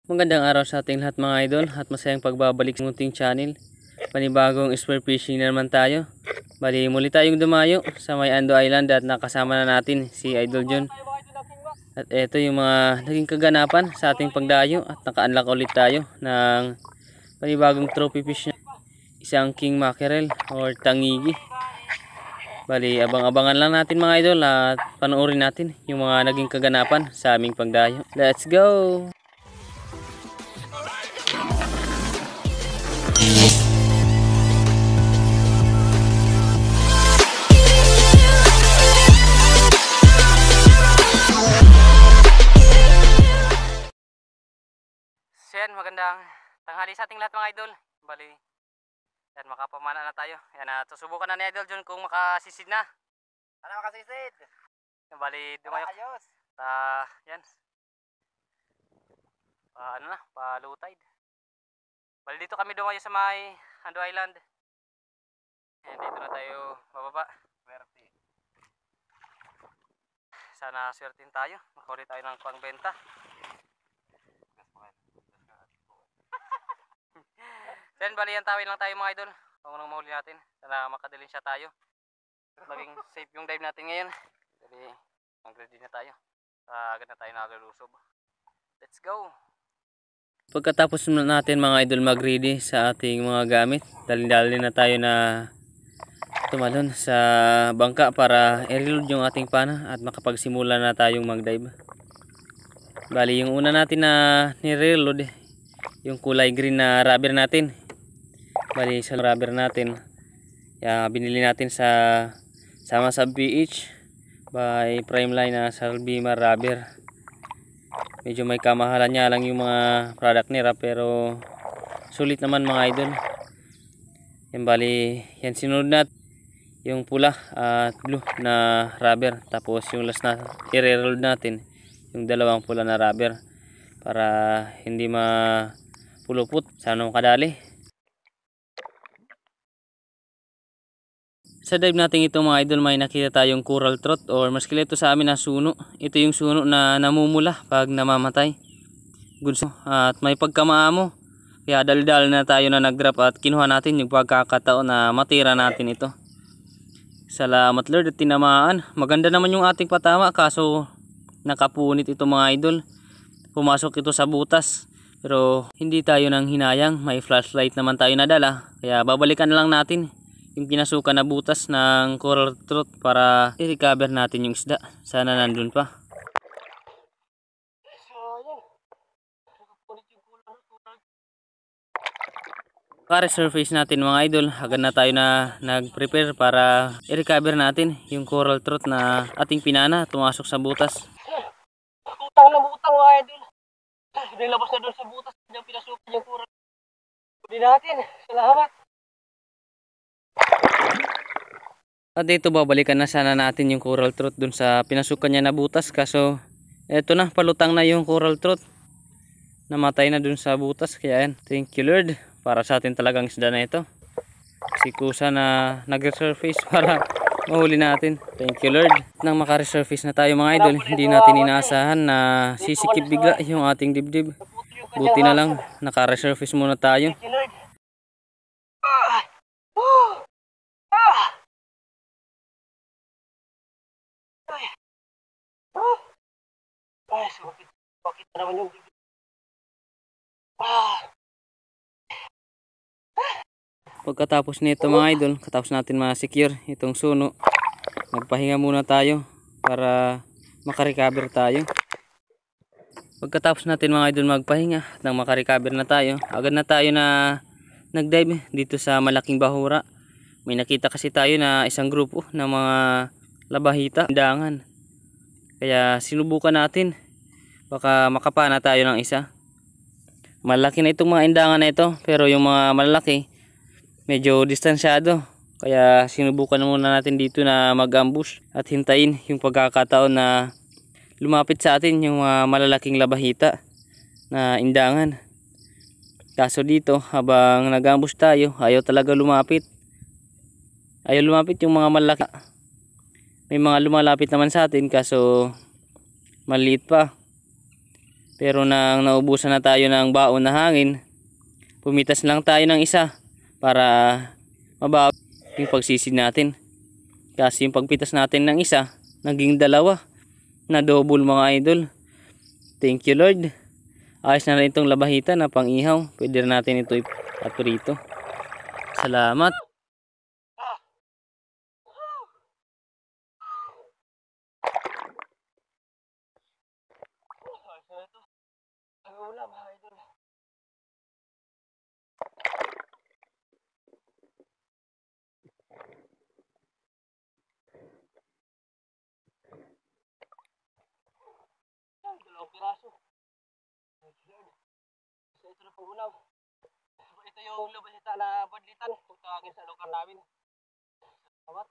Magandang araw sa ating lahat mga idol at masayang pagbabalik sa ating channel. Panibagong spear fishing na naman tayo. Bali muli tayong dumayo sa may Ando Island at nakasama na natin si Idol John. At ito yung mga naging kaganapan sa ating pagdayo at naka-unlock ulit tayo ng panibagong trophy fish na isang king mackerel or tangigi. Bali abang-abangan lang natin mga idol at panoorin natin yung mga naging kaganapan sa aming pagdayo. Let's go! Yan, magandang tanghali sa ating lahat mga idol. Bali, yan, makapamana na tayo. Yan, susubukan na ni Idol John kung makasisid na. Ano makasisid? Yan, bali, dumayo. Ayos. Yan. Ano na, low tide. Bali, dito kami dumayo sa may Ando Island. Yan, dito na tayo bababa. Swerte. Sana swertin tayo. Makaulit tayo ng pangbenta. Then bali yan tawin lang tayo mga idol. Kung anong mahuli natin. Sana makadalin siya tayo. Maging safe yung dive natin ngayon. Dali mag-ready na tayo. Agad na tayo nakalusob. Let's go! Pagkatapos natin mga idol mag-ready sa ating mga gamit, dali-dali na tayo na tumalon sa bangka para i-reload yung ating pana at makapagsimula na tayong mag-dive. Bali yung una natin na ni-reload yung kulay green na rubber natin. Bali sa rubber natin binili natin sa Sama sa PH by Primeline na Salbima rubber. Medyo may kamahalan niya lang yung mga product nila pero sulit naman mga idol. Yan bali yan sinunod natin yung pula at blue na rubber, tapos yung last na i-reload natin yung dalawang pula na rubber para hindi mapulupot sa anong kadali. Sa dive natin ito mga idol, may nakita tayong coral trout or mas kilala ito sa amin na suno. Ito yung suno na namumula pag namamatay. Gunso at may pagkamaamo. Kaya dal-dal na tayo na nag-drop at kinuha natin yung pagkakataon na matira natin ito. Salamat Lord at tinamaan. Maganda naman yung ating patama kaso nakapunit ito mga idol. Pumasok ito sa butas. Pero hindi tayo nang hinayang. May flashlight naman tayo nadala. Kaya babalikan na lang natin yung pinasukan na butas ng coral trout para i-recover natin yung isda. Sana nandun pa. Ka-resurface natin mga idol. Agad na tayo na nag-prepare para i-recover natin yung coral trout na ating pinana tumasok sa butas. Utang na utang mga idol. Nilabas na doon sa butas. Yung pinasukan yung coral. Huli natin. Salamat. At dito babalikan na sana natin yung coral trout dun sa pinasukan niya na butas, kaso eto na, palutang na yung coral trout. Namatay na dun sa butas. Kaya yan, thank you Lord para sa atin talagang isda na ito. Si kusa na nag-resurface para mahuli natin. Thank you Lord. Nang maka-resurface na tayo mga idol, hindi natin inaasahan na sisikip bigla yung ating dibdib. Buti na lang naka-resurface muna tayo. Ay, bakit naman yung Pagkatapos nito mga idol, katapos natin ma-secure itong suno, magpahinga muna tayo para makarecover tayo. Pagkatapos natin mga idol magpahinga at nang makarecover na tayo, agad na tayo na nag-dive dito sa malaking bahura. May nakita kasi tayo na isang grupo ng mga labahita, indangan. Kaya sinubukan natin, baka makapana tayo ng isa. Malaki na itong mga indangan na ito, pero yung mga malalaki medyo distansyado. Kaya sinubukan muna natin dito na mag-ambush at hintayin yung pagkakataon na lumapit sa atin yung mga malalaking labahita na indangan. Kaso dito habang nag-ambush tayo, ayaw talaga lumapit. Ayaw lumapit yung mga malalaki. May mga lumalapit naman sa atin kaso maliit pa. Pero nang naubusan na tayo ng baon na hangin, pumitas lang tayo ng isa para mabawi yung pagsisid natin. Kasi yung pagpitas natin ng isa, naging dalawa na double mga idol. Thank you Lord. Ayos na rin itong labahita na pang ihaw. Pwede na natin ito iprito. Salamat. Ulam, idol. Dalawang piraso. Isa ito na pang ulam. Ito yung labasita na badlitan kung tawagin sa lugar namin. Salamat.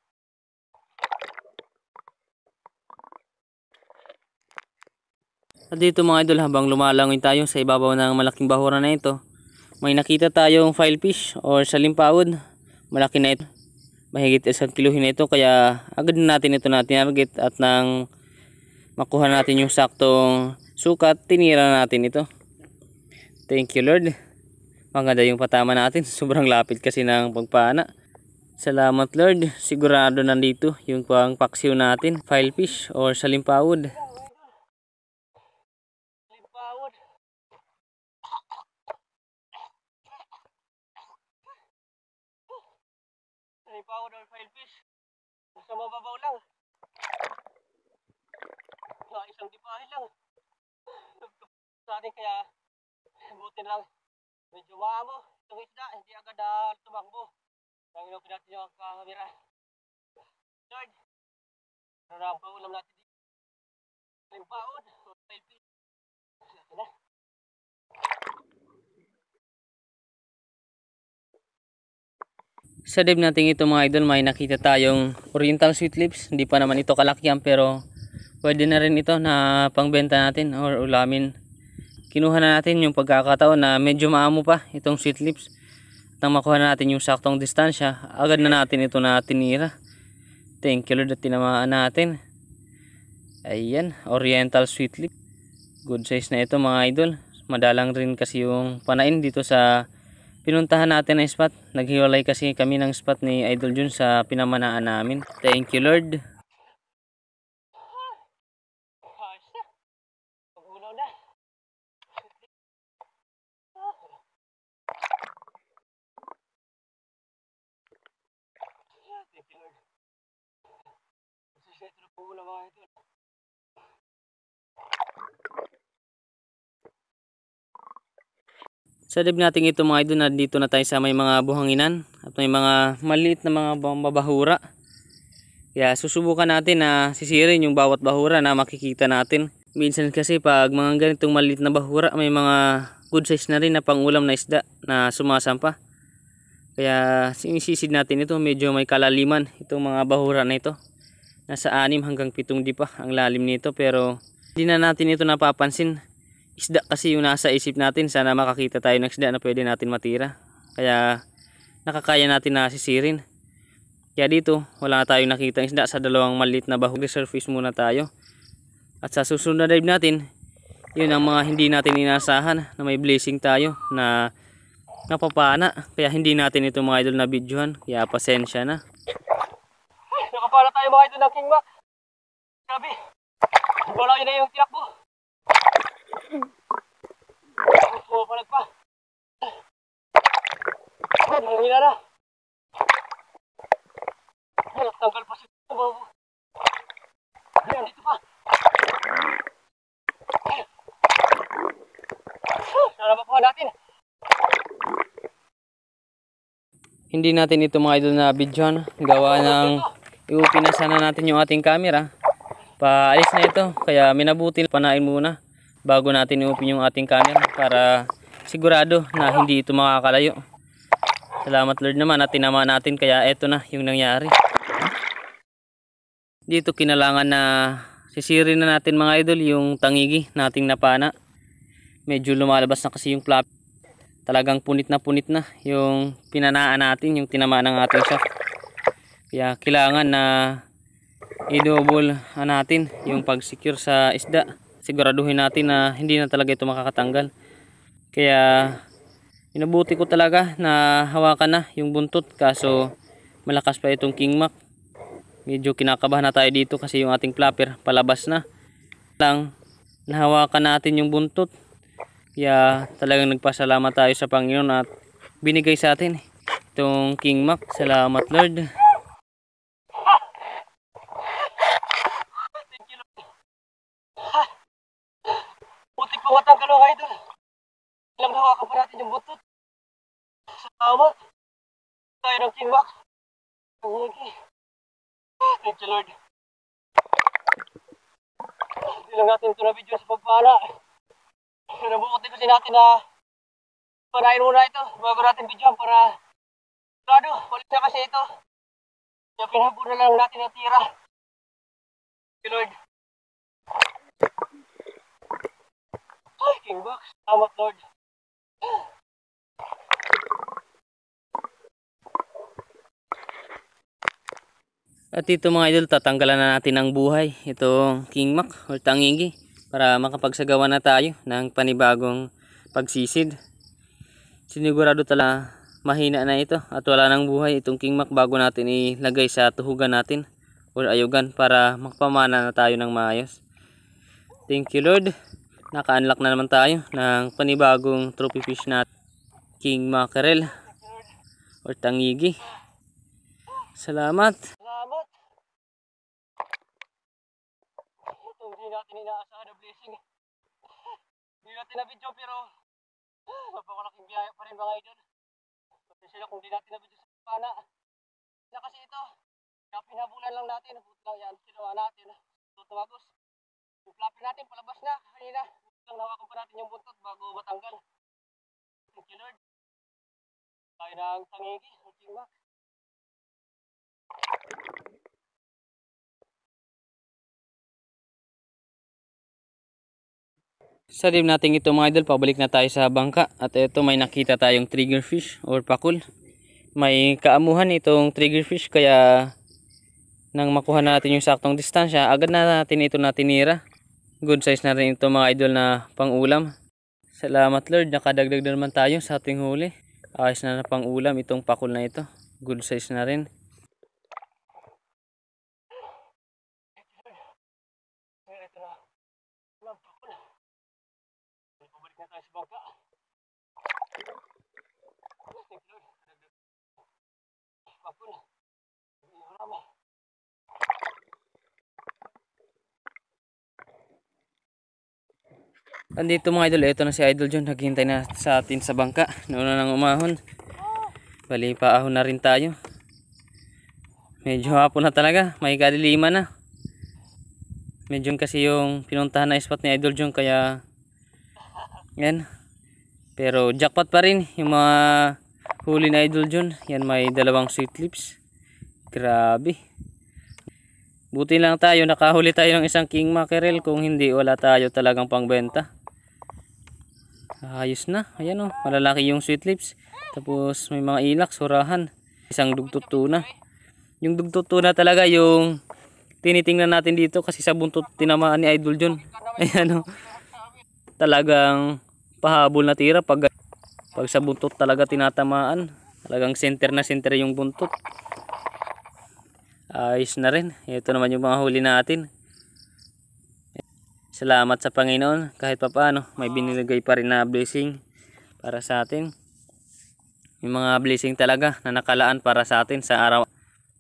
At dito mga idol, habang lumalangoy tayo sa ibabaw ng malaking bahuran na ito, may nakita tayong filefish or salimpawod. Malaki na ito, mahigit 1 kilohin na ito, kaya agad na natin ito tinarget. At nang makuha natin yung saktong sukat, tinira natin ito. Thank you Lord. Maganda yung patama natin, sobrang lapit kasi ng pagpana. Salamat Lord, sigurado nandito yung pang paksiw natin, filefish or salimpawod. Powder filefish. Sa mababaw lang. Isang dipahin lang. Sa atin kaya buti lang. Medyo maamo. Itong isda, hindi agad tumakbo. Nang inopin natin yung kamera. Lord, ano na ang paulam natin dito? Yung paod, filefish. Sige na. Sa dive natin ito mga idol, may nakita tayong oriental sweet lips. Hindi pa naman ito kalakihan, pero pwede na rin ito na pangbenta natin or ulamin. Kinuha na natin yung pagkakataon na medyo maamo pa itong sweet lips. At nang makuha na natin yung saktong distansya, agad na natin ito na tinira. Thank you Lord at tinamaan natin. Ayan, oriental sweet lip. Good size na ito mga idol. Madalang rin kasi yung panain dito sa pinuntahan natin na spot. Naghiwalay kasi kami ng spot ni Idol Jun sa pinamanaan namin. Thank you Lord. Sa dive natin ito mga idol, nandito na tayo sa may mga buhanginan at may mga maliit na mga bahura. Kaya susubukan natin na sisirin yung bawat bahura na makikita natin. Minsan kasi pag mga ganitong maliit na bahura, may mga good size na rin na pangulam na isda na sumasampa. Kaya sinisisid natin ito, medyo may kalaliman itong mga bahura na ito. Nasa 6 hanggang 7 di pa ang lalim nito, pero hindi na natin ito napapansin. Isda kasi yung nasa isip natin, sana makakita tayo ng isda na pwede natin matira. Kaya nakakaya natin na sisirin. Kaya dito wala tayong nakita isda sa dalawang maliit na bahura. Surface muna tayo. At sa susunod na dive natin, yun ang mga hindi natin inasahan na may blessing tayo na napapana. Kaya hindi natin ito mga idol na videohan. Kaya pasensya na. Nakapala tayo mga idol ng King Mac. Sabi, wala yun na yung tinakbo. Pumapalag pa. Mahina na. Tanggal pa si babo. Ayan, dito pa. Sana mapuha natin. Hindi natin ito mga idol na videohan. Gawa ng iupin na sana natin yung ating camera. Paalis na ito. Kaya minabuti panain muna bago natin iupin yung ating camera para sigurado na hindi ito makakalayo. Salamat Lord naman at tinamaan natin, kaya eto na yung nangyari. Dito kinalangan na sisirin na natin mga idol yung tangigi nating napana. Medyo lumalabas na kasi yung flap. Talagang punit na yung pinanaan natin, yung tinamaan ng ating shaft. Kaya kailangan na i-double natin yung pag-secure sa isda. siguraduhin natin na hindi na talaga ito makakatanggal. Kaya inabuti ko talaga na hawakan na yung buntot, kaso malakas pa itong King Mac. Medyo kinakabahan na tayo dito kasi yung ating flapper palabas na. Lang nahawakan natin yung buntot. Kaya talagang nagpasalamat tayo sa Panginoon at binigay sa atin itong King Mac. Salamat Lord. Putik pa matanggal mga idol. Ilang nahawakan pa natin yung buntot. Salamat. Tayo ng King Mac. Thank you Lord. Hindi lang natin ito na video sa pagpala. Nabukutin kasi natin na parahin muna ito bago natin video para sigurado, ulit na kasi ito. Kaya pinabuna lang natin ang tira. Thank you Lord. Ay, King Mac. Salamat Lord. At ito mga idol, tatanggalan na natin ang buhay itong King Mac o tangigi para makapagsagawa na tayo ng panibagong pagsisid. Sinigurado talaga mahina na ito at wala nang buhay itong King Mac bago natin ilagay sa tuhugan natin o ayugan para makapamana na tayo ng maayos. Thank you Lord. Naka-unlock na naman tayo ng panibagong trophy fish natin, King Mackerel o tangigi. Salamat. Salamat. Ito hindi natin inaasahan na blessing. Hindi natin na video pero napakalaking biyaya pa rin mga idol. Kasi sila kung hindi natin na video sa pana. Na kasi ito, kaya pinabulan lang natin. Buti lang yan, ginawa natin. Tumagos. Yung flapper natin palabas na kanina. Buti lang nawakan pa natin yung buntot bago matanggal. Thank you Lord. Tayo ng tangigi, King Mac. Sa dim natin ito mga idol, pabalik na tayo sa bangka. At ito may nakita tayong triggerfish or pakul. May kaamuhan itong triggerfish kaya nang makuha natin yung saktong distansya, agad na natin ito natinira. Good size na rin ito mga idol na pang-ulam. Salamat Lord, nakadagdag na naman tayo sa ating huli. Ayos na na pang-ulam itong pakul na ito. Good size na rin. Ito na. Walang pakul. Pabalik na tayo sa bangka. Thank you Lord. Pakul. Marami. Andito mga idol, ito na si Idol John, naghihintay na sa atin sa bangka. Nauna nang umahon. Bali paahon na rin tayo. Medyo hapon na talaga, may kadiliman na. Medyo kasi yung pinuntahan na spot ni Idol John kaya yan. Pero jackpot pa rin yung mga huli na Idol John. Yan, may dalawang sweet lips. Grabe. Buti lang tayo, nakahuli tayo ng isang King Mackerel. Kung hindi, wala tayo talagang pangbenta. Ayos na. Ayan o, malalaki yung sweet lips. Tapos may mga ilak, surahan. Isang dugtut tuna. Yung dugtut tuna talaga yung tinitingnan natin dito kasi sa buntot tinamaan ni Idol John. Ayan o, talagang pahabol na tira pag sa buntot talaga tinatamaan. Talagang center na center yung buntot. Ayos na rin. Ito naman yung mga huli natin. Salamat sa Panginoon. Kahit pa paano, may binilagay pa rin na blessing para sa atin. Yung mga blessing talaga na nakalaan para sa atin sa araw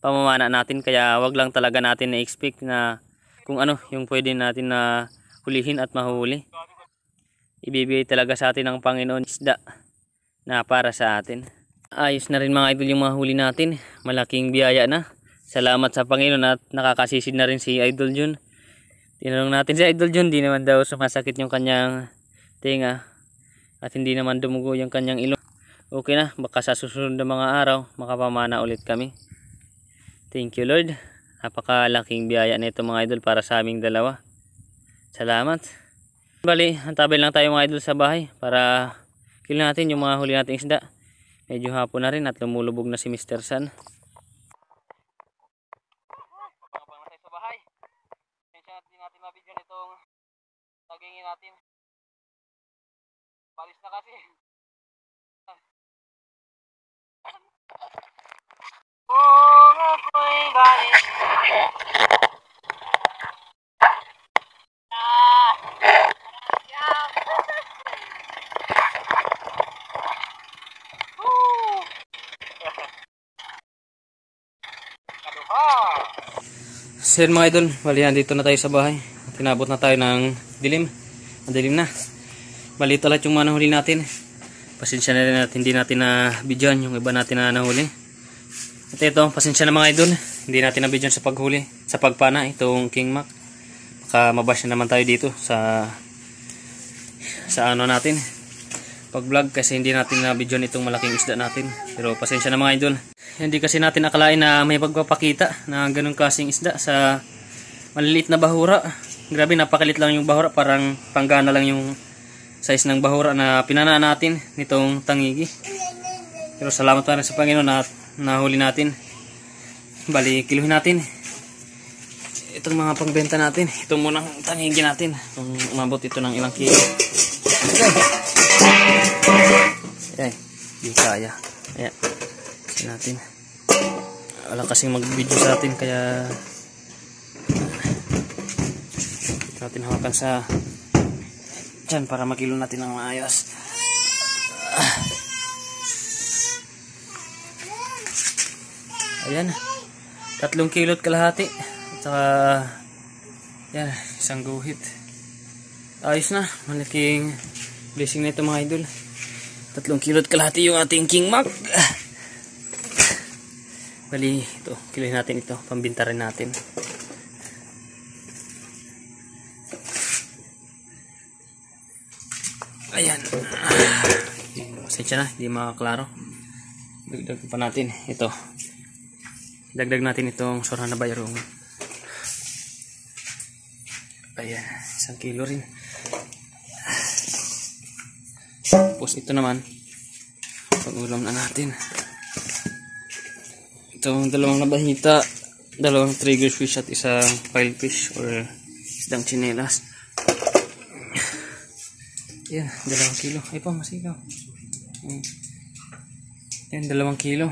pamamana natin. Kaya wag lang talaga natin na-expect na kung ano yung pwede natin na hulihin at mahuli. Ibibigay talaga sa atin ng Panginoon isda na para sa atin. Ayos na rin mga idol yung mga huli natin. Malaking biyaya na. Salamat sa Panginoon at nakakasisid na rin si Idol John. Tinanong natin si Idol John, di naman daw sumasakit yung kanyang tenga at hindi naman dumugo yung kanyang ilong. Okay na, baka sa susunod na mga araw makapamana ulit kami. Thank you Lord. Napakalaking biyaya na ito mga idol para sa aming dalawa. Salamat. Bali, antabay lang tayo mga idol sa bahay para kill natin yung mga huli nating isda. Medyo hapon na rin at lumulubog na si Mr. Sun. Kung ako'y balik So yun mga idol, bali dito na tayo sa bahay. Tinabot na tayo ng dilim. Madilim na. Bali ito lahat yung mga nahuli natin. Pasensya na rin at hindi natin na videoan yung iba natin na nahuli. At ito, pasensya na mga idol. Hindi natin na videoan sa paghuli, sa pagpana itong King Mac. Baka mabash na naman tayo dito sa ano natin. Pag vlog kasi hindi natin na videoan itong malaking isda natin. Pero pasensya na mga idol. Hindi kasi natin akalain na may pagpapakita na ganun klaseng isda sa maliliit na bahura. Grabe, napakalit lang yung bahura. Parang panggana lang yung size ng bahura na pinanaan natin nitong tangigi. Pero salamat pa rin sa Panginoon na nahuli natin. Bali, kiluhin natin. Itong mga pangbenta natin. Itong munang tangigi natin. Kung umabot ito ng ilang kilo. Ayan. Di kaya. Ayan. Natin. Wala kasing mag-video sa atin kaya natin hawakan sa dyan para makilo natin ng maayos. Ayan, 3 kilot kalahati at saka yan, isang guhit. Ayos na, malaking blessing na ito mga idol. 3 kilot kalahati yung ating King Mac. Bali, ito, kiluhin natin ito, pambinta rin natin. Ayan. Pasensya na, hindi makaklaro. Dagdag pa natin ito. Dagdag natin itong sorha na bayarong. Ayan, 1 kilo rin. Tapos ito naman, pag-ulam na natin. Itong 2 nabahita, 2 trigger fish at isang pile fish or isdang chinelas. Yan, 2 kilo. Ay pa, masigaw. Yan, 2 kilo.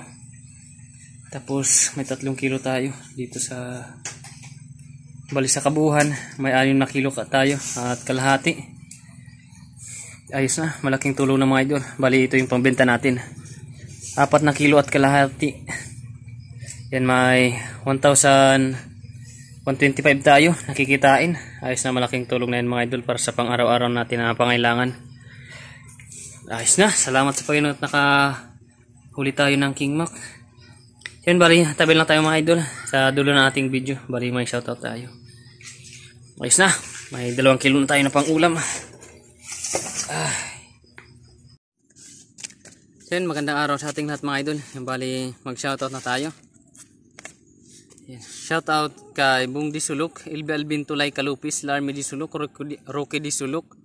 Tapos may 3 kilo tayo dito sa bali sa kabuuan. May 6 na kilo tayo at kalahati. Ayos na, malaking tulong na mga idol. Bali ito yung pambenta natin. 4 na kilo at kalahati. Yan, may 1,125 tayo nakikitain. Ayos na, malaking tulong na yan mga idol para sa pang araw-araw natin na pangailangan. Ayos na, salamat sa Panginoon at nakahuli tayo ng King Mac. Yan, bali tabi lang tayo mga idol sa dulo ng ating video. Bali may shoutout tayo. Ayos na, may 2 kilo na tayo na pang ulam. Yan, magandang araw sa ating lahat mga idol. Yan, bali mag shoutout na tayo. Shout out kay Bung Disuluk, Ilbe Albin Tulay Kalupis, Larmy Disuluk, Rocky Disuluk,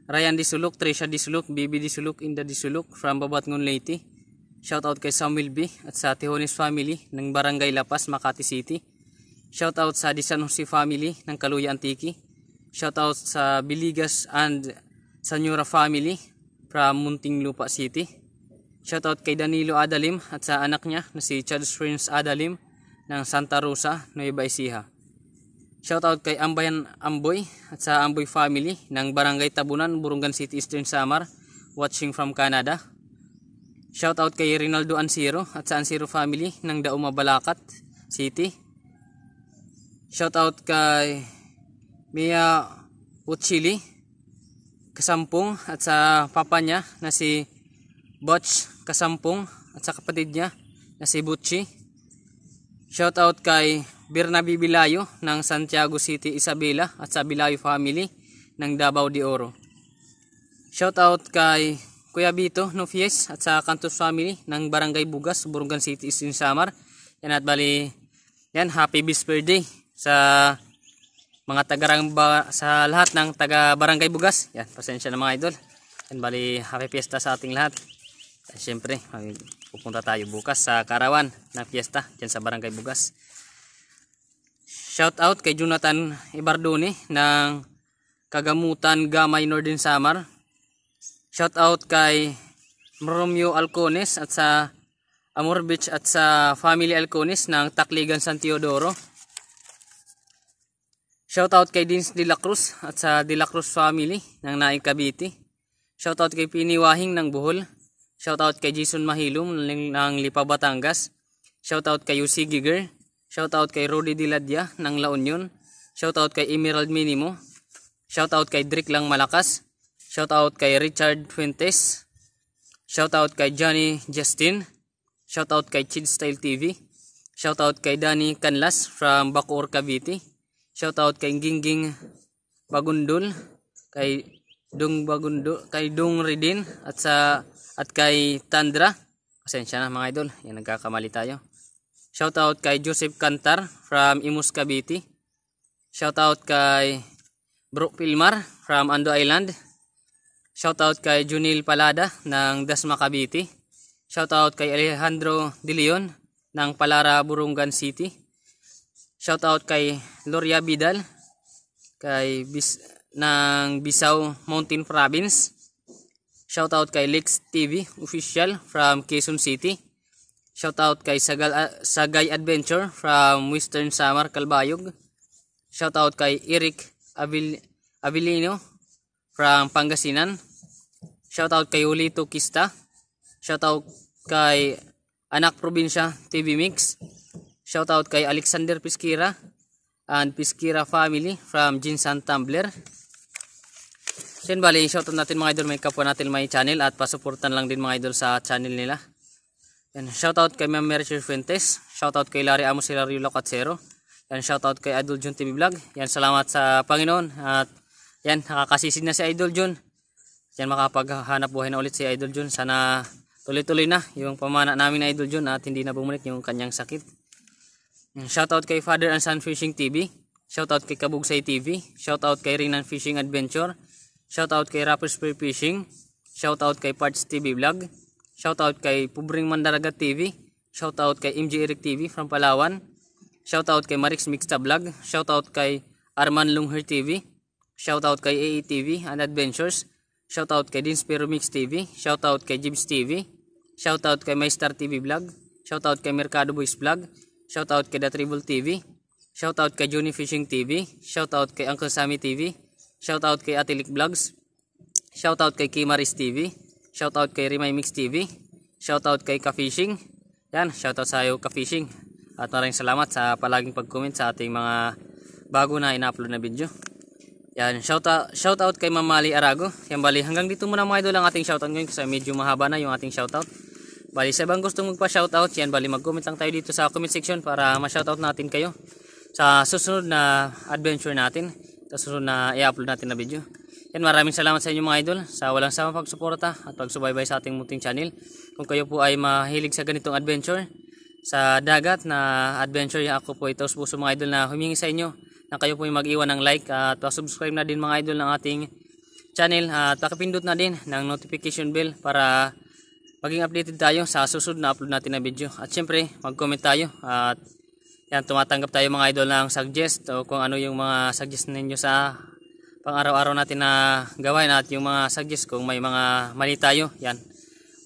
Ryan Disuluk, Trisha Disuluk, Bibi Disuluk, Inda Disuluk from Babatngon Leyte. Shout out kay Samuel B at sa Tihones family ng Barangay Lapas, Makati City. Shout out sa San Jose family ng Kaluya Antiki. Shout out sa Biligas and Sanyura family from Muntinlupa City. Shout out kay Danilo Adalim at sa anak niya na si Charles Prince Adalim ng Santa Rosa, Nueva Ecija. Shoutout kay Ambayan Amboy at sa Amboy family ng Barangay Tabunan, Burungan City, Eastern Samar, watching from Canada. Shoutout kay Rinaldo Ansiro at sa Ansiro family ng Dauma Balacat City. Shoutout kay Mia Uchili Kasampung at sa papa niya na si Butch Kasampung at sa kapatid niya na si Butchi. Shoutout kay Bernabe Bilayo ng Santiago City, Isabela at sa Bilayo family ng Davao de Oro. Shoutout kay Kuya Bito Nofies at sa Cantos family ng Barangay Bugas, Burungan City, Eastern Samar. Yan, at bali, yan, happy birthday sa mga sa lahat ng taga Barangay Bugas. Yan, pasensya na mga idol. Yan, bali, happy fiesta sa ating lahat. At syempre, pupunta tayo bukas sa Karawan na fiesta dyan sa Barangay Bugas. Shout out kay Jonathan Ibardone ng Kagamutan, Gamay, Northern Samar. Shout out kay Romeo Alcones at sa Amor Beach at sa Family Alcones ng Tacligan San Teodoro. Shoutout kay Dins De La Cruz at sa De La Cruz family ng Naing Cavite. Shoutout kay Pini Wahing ng Bohol. Shoutout kay Jason Mahilum ng Lipa, Batangas. Shoutout kay Yusi Giger. Shoutout kay Rudy Diladia ng La Union. Shoutout kay Emerald Minimo. Shoutout kay Drick Lang Malakas. Shoutout kay Richard Fuentes. Shoutout kay Johnny Justin. Shoutout kay Chid Style TV. Shoutout kay Danny Canlas from Bacoor, Cavite. Shoutout kay Gingging Bagundul, kay Dung Bagundul, kay Dung Ridin at kay Tandra. Pasensya na mga idol, yan nagkakamali tayo. Shoutout kay Joseph Cantar from Imus, Cavite. Shoutout kay Brooke Pilmar from Ando Island. Shoutout kay Junil Palada ng Dasma, Cavite. Shoutout kay Alejandro De Leon ng Palara, Burungan City. Shoutout kay Loria Bidal ng Bisao Mountain Province. Shoutout kay Lex TV Official from Quezon City. Shoutout kay Sagay Adventure from Western Samar, Calbayog. Shoutout kay Eric Abilino from Pangasinan. Shoutout kay Ulito Kista. Shoutout kay Anak Probinsya TV Mix. Shoutout kay Alexander Pisquira and Pisquira family from Jinsan Tumbler. Yan bali, shoutout natin mga idol, may kapwa natin may channel at pasuportan lang din mga idol sa channel nila. Yan, shoutout kay Ma'am Mercer Fuentes. Shoutout kay Larry Amos Hilario Locatsero. Yan, shoutout kay Idol Jun TV Vlog. Yan, salamat sa Panginoon. At yan, nakakasisid na si Idol Jun. Yan, makapaghanap buhay na ulit si Idol Jun. Sana tuloy-tuloy na yung pamana namin na Idol Jun at hindi na bumalik yung kanyang sakit. Shoutout kay Father and Son Fishing TV. Shoutout kay Kabugsay TV. Shoutout kay Rinan Fishing Adventure. Shoutout kay Rapper Spear Fishing. Shoutout kay Parts TV Vlog. Shoutout kay Pubring Mandaragat TV. Shoutout kay MJ Eric TV from Palawan. Shoutout kay Marix Mixta Vlog. Shoutout kay Arman Lungher TV. Shoutout kay AE TV and Adventures. Shoutout kay Dinspiro Mix TV. Shoutout kay Jibs TV. Shoutout kay MyStar TV Vlog. Shoutout kay Mercado Boys Vlog. Shoutout kay The Tribal TV. Shoutout kay Johnny Fishing TV. Shoutout kay Uncle Sammy TV. Shoutout kay Atilik Vlogs. Shoutout kay Kimaris TV. Shoutout kay Rimay Mix TV. Shoutout kay Ka-Fishing. Yan, shoutout sa iyo Ka-Fishing. At maraming salamat sa palaging pag-comment sa ating mga bago na ina-upload na video. Yan, shoutout kay Mamali Arago. Yan bali, hanggang dito muna mga idol ang ating shoutout ngayon kasi medyo mahaba na yung ating shoutout. Bali, sa ibang gustong magpa-shoutout, yan bali, mag-comment lang tayo dito sa comment section para ma-shoutout natin kayo sa susunod na adventure natin, sa susunod na i-upload natin na video. Yan, maraming salamat sa inyo mga idol sa walang sawang pagsuporta at pagsubaybay sa ating munting channel. Kung kayo po ay mahilig sa ganitong adventure sa dagat na adventure, ako po ito puso mga idol na humingi sa inyo na kayo po ay mag-iwan ng like at subscribe na din mga idol ng ating channel at pakipindot na din ng notification bell para maging updated tayo sa susunod na upload natin na video. At syempre, mag-comment tayo at yan, tumatanggap tayo mga idol ng suggest o kung ano yung mga suggest ninyo sa pang-araw-araw natin na gawain at yung mga suggest kung may mga mali tayo. Yan,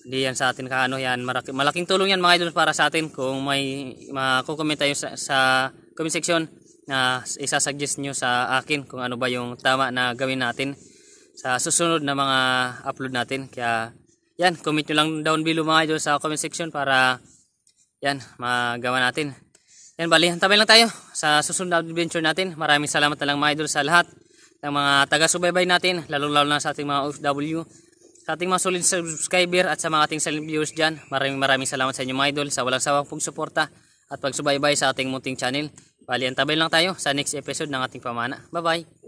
hindi yan sa atin kaano, yan, malaking tulong yan mga idol para sa atin kung may makukomment tayo sa comment section na isasuggest nyo sa akin kung ano ba yung tama na gawin natin sa susunod na mga upload natin. Kaya yan, comment nyo lang down below mga idol sa comment section para yan, magawa natin. Yan bali, hantabay lang tayo sa susunod na adventure natin. Maraming salamat na lang mga idol sa lahat ng mga taga-subaybay natin, lalong-lalo na sa ating mga OFW, sa ating mga solid subscriber at sa mga ating silent viewers dyan. Maraming salamat sa inyo mga idol sa walang sawang pagsuporta at pagsubaybay sa ating munting channel. Bali, antabay lang tayo sa next episode ng ating pamana. Bye bye!